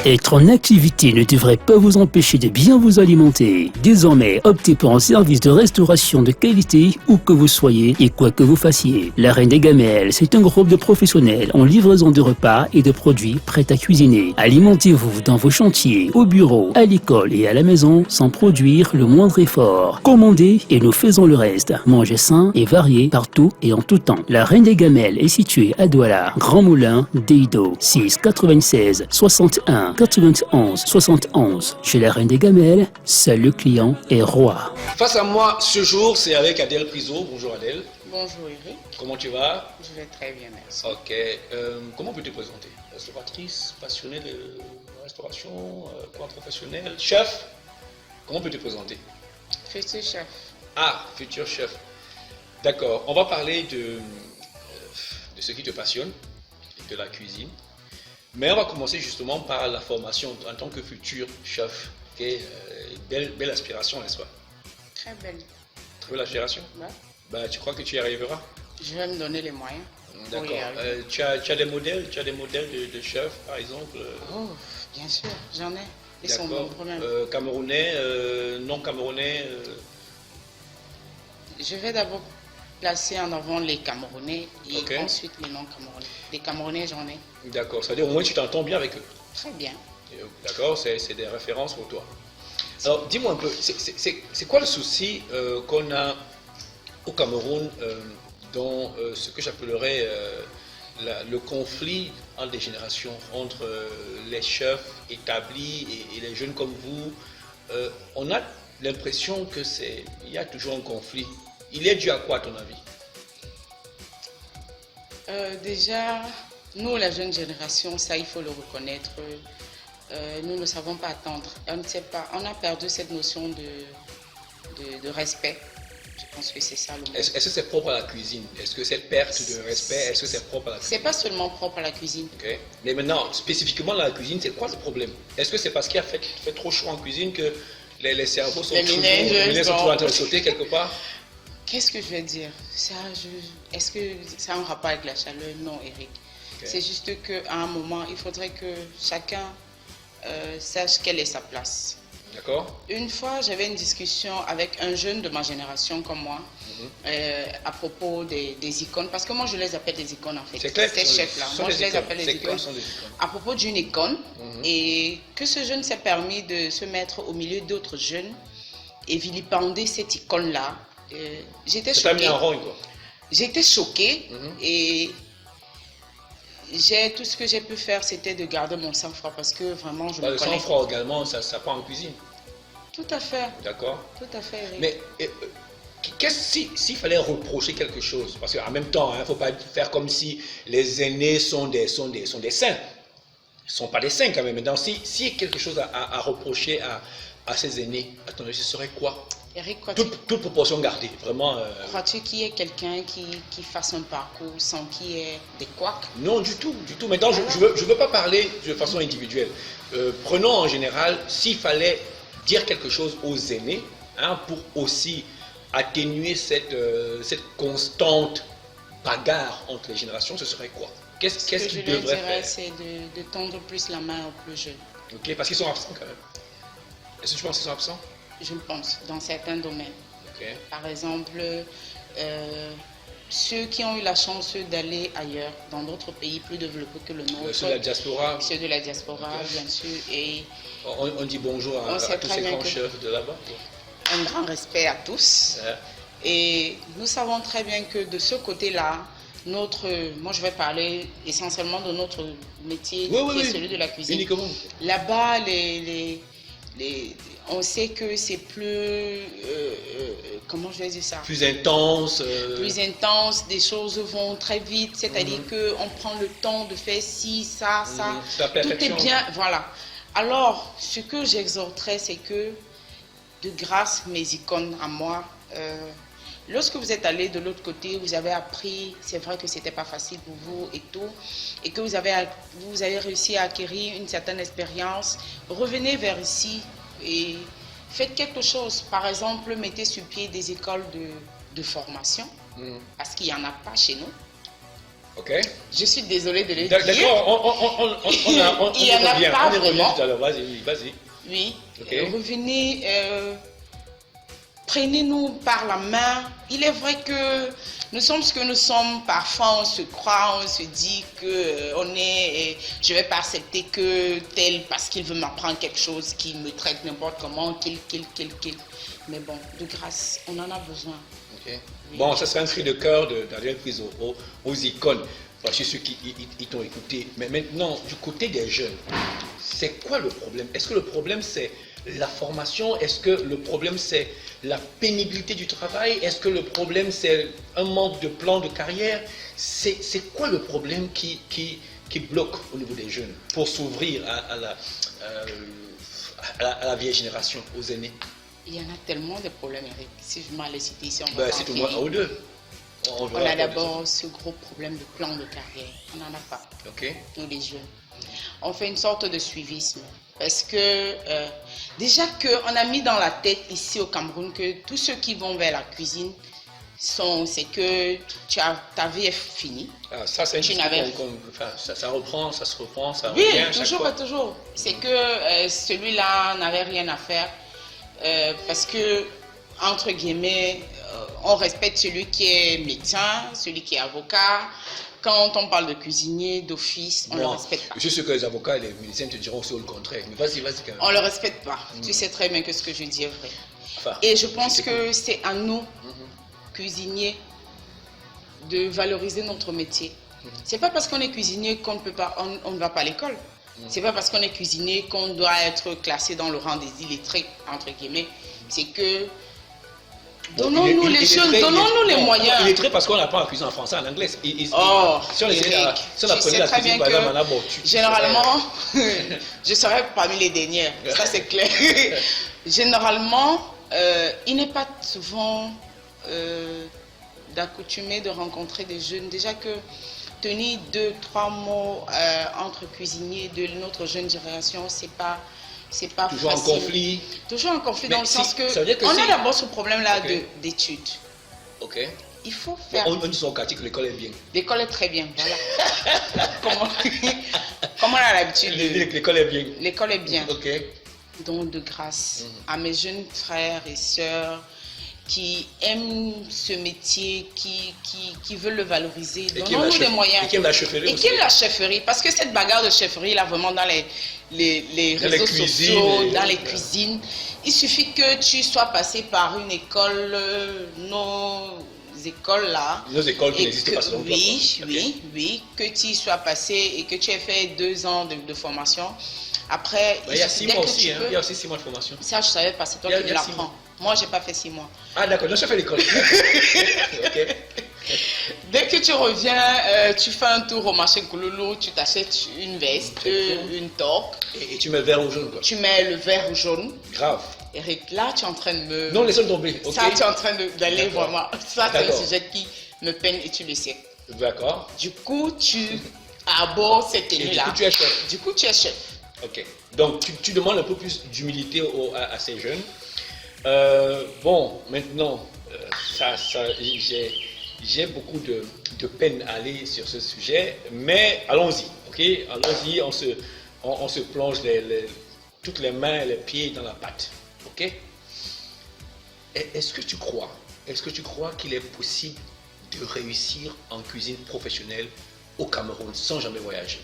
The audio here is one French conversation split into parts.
Être en activité ne devrait pas vous empêcher de bien vous alimenter. Désormais, optez pour un service de restauration de qualité où que vous soyez et quoi que vous fassiez. La Reine des Gamelles, c'est un groupe de professionnels en livraison de repas et de produits prêts à cuisiner. Alimentez-vous dans vos chantiers, au bureau, à l'école et à la maison sans produire le moindre effort. Commandez et nous faisons le reste. Mangez sain et varié partout et en tout temps. La Reine des Gamelles est située à Douala, Grand Moulin, Deido, 6 96 61 91 71. Chez la Reine des Gamelles, seul le client est roi. Face à moi ce jour, c'est avec Adèle Priso. Bonjour Adèle. Bonjour Eric. Comment tu vas? Je vais très bien, merci. Ok. Comment peux-tu te présenter? Restauratrice, passionnée de restauration, quoi professionnelle, chef? Comment peux-tu te présenter? Futur chef. Ah, futur chef. D'accord. On va parler de ce qui te passionne, de la cuisine. Mais on va commencer justement par la formation en tant que futur chef. Okay. Belle aspiration, n'est-ce pas? Très belle. Très belle aspiration? Ouais. Bah, tu crois que tu y arriveras? Je vais me donner les moyens. D'accord. Tu as des modèles, de chefs, par exemple? Oh, bien sûr, j'en ai. Ils sont bons quand même. Camerounais, non camerounais? Je vais d'abord placer en avant les Camerounais et Okay. ensuite les non-Camerounais. Les Camerounais, j'en ai. D'accord, c'est-à-dire au moins tu t'entends bien avec eux. Très bien. D'accord, c'est des références pour toi. Alors dis-moi un peu, c'est quoi le souci qu'on a au Cameroun dans ce que j'appellerais le conflit entre les générations, entre les chefs établis et les jeunes comme vous? On a l'impression que il y a toujours un conflit. Il est dû à quoi à ton avis? Déjà, nous, la jeune génération, ça il faut le reconnaître, nous ne savons pas attendre. On ne sait pas, on a perdu cette notion de respect. Je pense que c'est ça le mot. Est-ce que c'est propre à la cuisine? Est-ce que cette perte de respect, est-ce que c'est propre à la cuisine? C'est pas seulement propre à la cuisine. Okay. Mais maintenant, spécifiquement dans la cuisine, c'est quoi le problème? Est-ce que c'est parce qu'il a fait trop chaud en cuisine que les cerveaux sont toujours en train de sauter quelque part? Qu'est-ce que je vais dire? Est-ce que ça a un rapport avec la chaleur? Non, Eric. Okay. C'est juste qu'à un moment, il faudrait que chacun sache quelle est sa place. D'accord. Une fois, j'avais une discussion avec un jeune de ma génération comme moi à propos des icônes, parce que moi je les appelle des icônes en fait. C'est clair. Ces chefs-là, moi je les appelle des icônes. À propos d'une icône, et que ce jeune s'est permis de se mettre au milieu d'autres jeunes et vilipender cette icône-là. J'étais choquée. J'étais choquée et tout ce que j'ai pu faire, c'était de garder mon sang-froid parce que vraiment, je me connais. Le sang-froid également, ça part en cuisine. Tout à fait. D'accord. Tout à fait, Eric. Mais s'il fallait reprocher quelque chose, parce qu'en même temps, il ne faut pas faire comme si les aînés sont des saints. Ils ne sont pas des saints quand même. Maintenant, s'il y a quelque chose à reprocher à ces aînés, attendez, ce serait quoi? Eric, toute proportion gardée, vraiment. Crois-tu qu'il y ait quelqu'un qui fasse un parcours sans qu'il y ait des couacs? Non, du tout. Maintenant, je ne veux pas parler de façon individuelle. Prenons en général, s'il fallait dire quelque chose aux aînés, pour aussi atténuer cette constante bagarre entre les générations, ce serait quoi? Qu'est-ce qu'ils devraient faire? C'est de tendre plus la main aux plus jeunes. Ok, parce qu'ils sont absents quand même. Est-ce que tu penses qu'ils sont absents? Je pense, dans certains domaines. Okay. Par exemple, ceux qui ont eu la chance d'aller ailleurs, dans d'autres pays plus développés que le nôtre. Ceux de la diaspora. Ceux de la diaspora, okay. Bien sûr. Et on dit bonjour à tous ces grands chefs de là-bas. Un grand respect à tous. Et nous savons très bien que de ce côté-là, moi je vais parler essentiellement de notre métier, qui est celui de la cuisine. Uniquement. Là-bas, on sait que c'est plus, comment je vais dire ça? Plus intense. Plus intense, des choses vont très vite, c'est-à-dire qu'on prend le temps de faire ci, ça. Tout est bien, voilà. Alors, ce que j'exhorterais, c'est que, de grâce, mes icônes à moi, lorsque vous êtes allé de l'autre côté, vous avez appris, c'est vrai que ce n'était pas facile pour vous et tout, et que vous avez réussi à acquérir une certaine expérience, revenez vers ici et faites quelque chose. Par exemple, mettez sur pied des écoles de formation, parce qu'il n'y en a pas chez nous. Ok. Je suis désolée de le dire. D'accord, Il n'y en a pas vraiment. Vas-y. Oui. Okay. Revenez, prenez-nous par la main. Il est vrai que nous sommes ce que nous sommes. Parfois, on se croit, on se dit que je vais pas accepter que tel, parce qu'il veut m'apprendre quelque chose, qu'il me traite n'importe comment, qu'il. Mais bon, de grâce, on en a besoin. Okay. Oui. Bon, ça c'est un cri de cœur d'Adrien prise aux icônes. Voici ceux qui t'ont écouté. Mais maintenant, du côté des jeunes, c'est quoi le problème? Est-ce que le problème c'est la formation? Est-ce que le problème c'est la pénibilité du travail? Est-ce que le problème c'est un manque de plan de carrière? C'est quoi le problème qui bloque au niveau des jeunes pour s'ouvrir à la vieille génération, aux aînés? Il y en a tellement de problèmes, Eric. Si je m'en les citer ici, on va c'est tout moins un ou deux. On a d'abord ce gros problème de plan de carrière. On n'en a pas. Ok. Nous les jeunes. On fait une sorte de suivisme. Parce que déjà qu'on a mis dans la tête ici au Cameroun que tous ceux qui vont vers la cuisine, c'est que ta vie est finie. Ah, ça, c'est ça reprend, ça se reprend, ça oui, revient. Oui, toujours et toujours. C'est que celui-là n'avait rien à faire. Parce que, entre guillemets, on respecte celui qui est médecin, celui qui est avocat. Quand on parle de cuisinier, d'office, on ne le respecte pas. Je sais que les avocats et les médecins te diront aussi le contraire. Mais vas-y. On ne le respecte pas. Tu sais très bien que ce que je dis est vrai. Enfin, et je pense que c'est à nous, cuisiniers, de valoriser notre métier. C'est pas parce qu'on est cuisinier qu'on ne peut pas, on ne va pas à l'école. C'est pas parce qu'on est cuisinier qu'on doit être classé dans le rang des illettrés, entre guillemets. C'est que donnons-nous les jeunes, donnons-nous les moyens. Illettré parce qu'on apprend à cuisiner en français, en anglais. Si on apprenait la cuisine, par exemple, généralement, je serais parmi les dernières. Ça c'est clair. Généralement, il n'est pas souvent d'accoutumé de rencontrer des jeunes. Déjà que tenir 2-3 mots entre cuisiniers de notre jeune génération, c'est pas toujours facile. En conflit. Toujours en conflit. Mais dans le sens que on a d'abord ce problème-là d'études. Ok. Il faut faire. On dit sur quartier que l'école est bien. L'école est très bien. Voilà. Comment on a l'habitude de. L'école est bien. L'école est bien. Ok. Donc de grâce à mes jeunes frères et sœurs qui aiment ce métier, qui veulent le valoriser, donnons-nous les moyens. Et qui aiment la chefferie. Et qui aiment la chefferie, parce que cette bagarre de chefferie, là, vraiment dans les réseaux sociaux, dans les cuisines, il suffit que tu sois passé par une école, nos écoles là. Nos écoles qui n'existent pas selon toi. Oui, que tu y sois passé et que tu aies fait 2 ans de formation. Après, il y a 6 mois aussi, il y a aussi 6 mois de formation. Ça, je ne savais pas, c'est toi qui me l'apprends. Moi, je n'ai pas fait 6 mois. Ah, d'accord, je fais l'école. Ok. Dès que tu reviens, tu fais un tour au marché Kouloulou, tu t'achètes une veste, une toque. Et tu mets le vert ou jaune, quoi. Tu mets le vert ou jaune. Grave. Eric, là, tu es en train de me... Non, laisse-le tomber. Okay. Ça, tu es en train d'aller vraiment... Ça, c'est un sujet qui me peine et tu le sais. D'accord. Du coup, tu abordes cette tenue-là. Du coup, tu es chef. Ok. Donc, tu demandes un peu plus d'humilité à ces jeunes. Bon, maintenant, j'ai beaucoup de peine à aller sur ce sujet, mais allons-y, ok? Allons-y, on se plonge toutes les mains et les pieds dans la pâte, ok? Est-ce que tu crois qu'il est possible de réussir en cuisine professionnelle au Cameroun sans jamais voyager?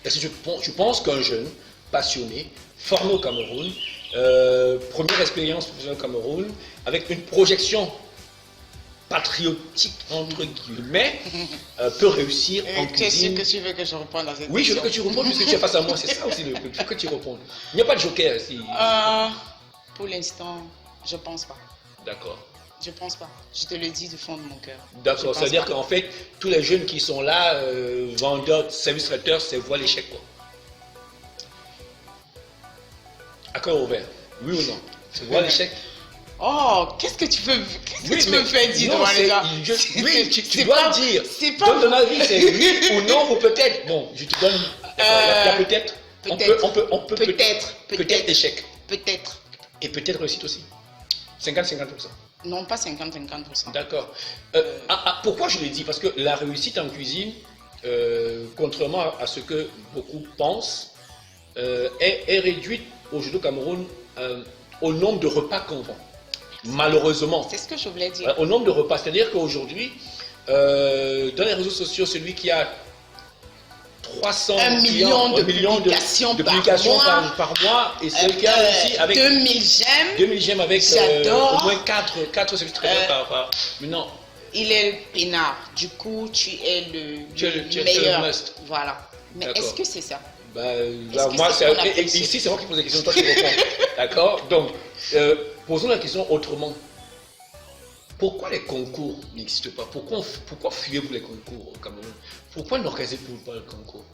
Est-ce que tu penses qu'un jeune passionné, formé au Cameroun, première expérience professionnelle au Cameroun, avec une projection patriotique, entre guillemets, peut réussir en cuisine? Qu'est-ce que tu veux que je réponde à cette question? Oui, je veux que tu répondes puisque tu es face à moi, c'est ça aussi, il faut que tu répondes. Il n'y a pas de joker ici. Pour l'instant, je pense pas. D'accord. Je pense pas. Je te le dis du fond de mon cœur. D'accord, c'est-à-dire qu'en fait, tous les jeunes qui sont là, vendeurs, service traiteurs, c'est voient l'échec, quoi. À cœur ouvert, oui ou non? C'est voir l'échec. Oh, qu'est-ce que tu veux me faire dire devant les gens? Oui, tu dois dire. Donne ton avis, c'est oui ou non ou peut-être. Bon, je te donne. Il y a peut-être. On peut peut-être échec. Peut-être. Et peut-être réussite aussi. 50-50%. Non, pas 50-50%. D'accord. Pourquoi je le dis? Parce que la réussite en cuisine, contrairement à ce que beaucoup pensent, est réduite aujourd'hui au Cameroun au nombre de repas qu'on vend. Malheureusement. C'est ce que je voulais dire. Au nombre de repas. C'est-à-dire qu'aujourd'hui, dans les réseaux sociaux, celui qui a 300 million de publications par mois, et celui qui a aussi avec 2000 j'aime avec au moins 4 c'est très bien par maintenant. Il est le peinard, du coup tu es le meilleur. Voilà. Mais est-ce que c'est ça? Moi, ici c'est moi qui pose la question, toi tu réponds. D'accord? Donc, posons la question autrement. Pourquoi les concours n'existent pas? Pourquoi fuyez-vous les concours au Cameroun? Pourquoi n'organisez-vous pas le concours?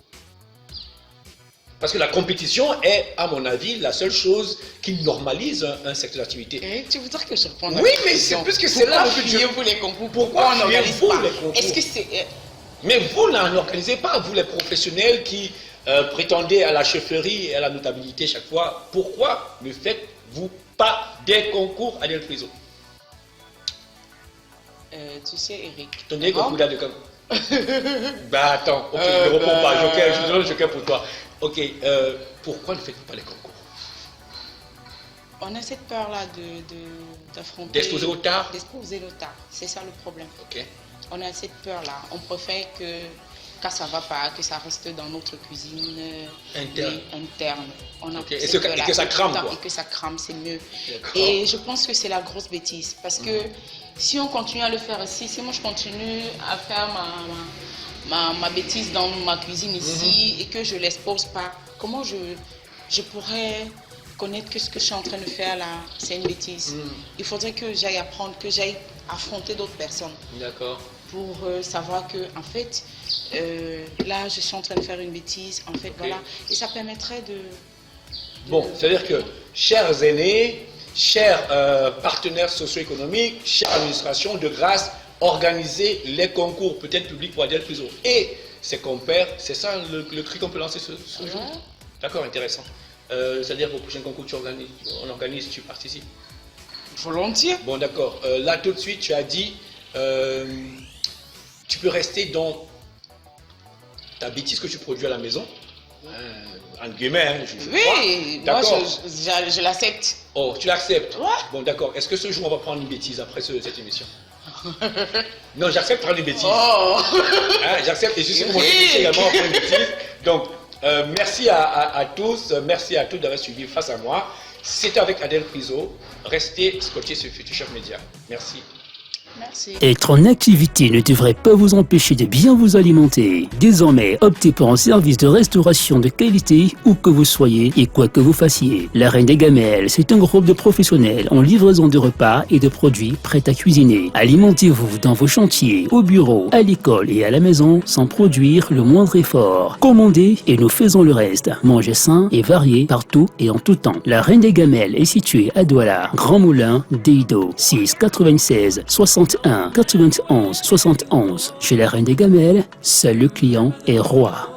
Parce que la compétition est, à mon avis, la seule chose qui normalise un secteur d'activité. Tu voudrais que je réponde? Oui, mais c'est puisque c'est là que fuyez-vous les concours? Pourquoi on n'organise pas les concours? Est-ce que c'est... Mais vous n'en organisez pas, vous les professionnels qui prétendez à la chefferie et à la notabilité chaque fois. Pourquoi ne faites-vous pas des concours à Adèle Friso? Tu sais, Eric. Tenez concours de com. Attends, ok, ne réponds pas, je donne le joker pour toi. Ok, pourquoi ne faites-vous pas les concours? On a cette peur-là d'affronter. D'exposer au tard? D'exposer au tard, c'est ça le problème. Ok. On a cette peur-là. On préfère que quand ça va pas, que ça reste dans notre cuisine interne. On a okay. Et que ça crame, quoi. Et que ça crame, c'est mieux. Et je pense que c'est la grosse bêtise. Parce que si on continue à le faire ici, si moi je continue à faire ma bêtise dans ma cuisine ici et que je ne l'expose pas, comment je pourrais connaître que ce que je suis en train de faire là, c'est une bêtise? Il faudrait que j'aille apprendre, que j'aille affronter d'autres personnes. D'accord. Pour savoir que, en fait, là, je suis en train de faire une bêtise, en fait, voilà. Et ça permettrait de... Bon, c'est-à-dire que, chers aînés, chers partenaires socio-économiques, chère administration, de grâce, organisez les concours, peut-être publics pour Adèle Friso et ses compères. C'est ça le cri qu'on peut lancer ce jour? D'accord, intéressant. C'est-à-dire qu'au prochain concours, on organise, tu participes? Volontiers. Bon, d'accord. Là, tout de suite, tu as dit... tu peux rester dans ta bêtise que tu produis à la maison, entre guillemets. Oui, moi je l'accepte. Oh, tu l'acceptes? Ouais. Bon, d'accord. Est-ce que ce jour on va prendre une bêtise après cette émission? Non, j'accepte de prendre une bêtise. Oh. J'accepte et je suis également prendre une bêtise. Donc, merci à tous, merci à tous d'avoir suivi face à moi. C'était avec Adèle Friso. Restez scotchés sur Futur Chef Media. Merci. Merci. Être en activité ne devrait pas vous empêcher de bien vous alimenter. Désormais, optez pour un service de restauration de qualité où que vous soyez et quoi que vous fassiez. La Reine des Gamelles, c'est un groupe de professionnels en livraison de repas et de produits prêts à cuisiner. Alimentez-vous dans vos chantiers, au bureau, à l'école et à la maison sans produire le moindre effort. Commandez et nous faisons le reste. Mangez sain et varié partout et en tout temps. La Reine des Gamelles est située à Douala, Grand Moulin, Deido, 6 96 61 91 71. Chez la Reine des Gamelles, seul le client est roi.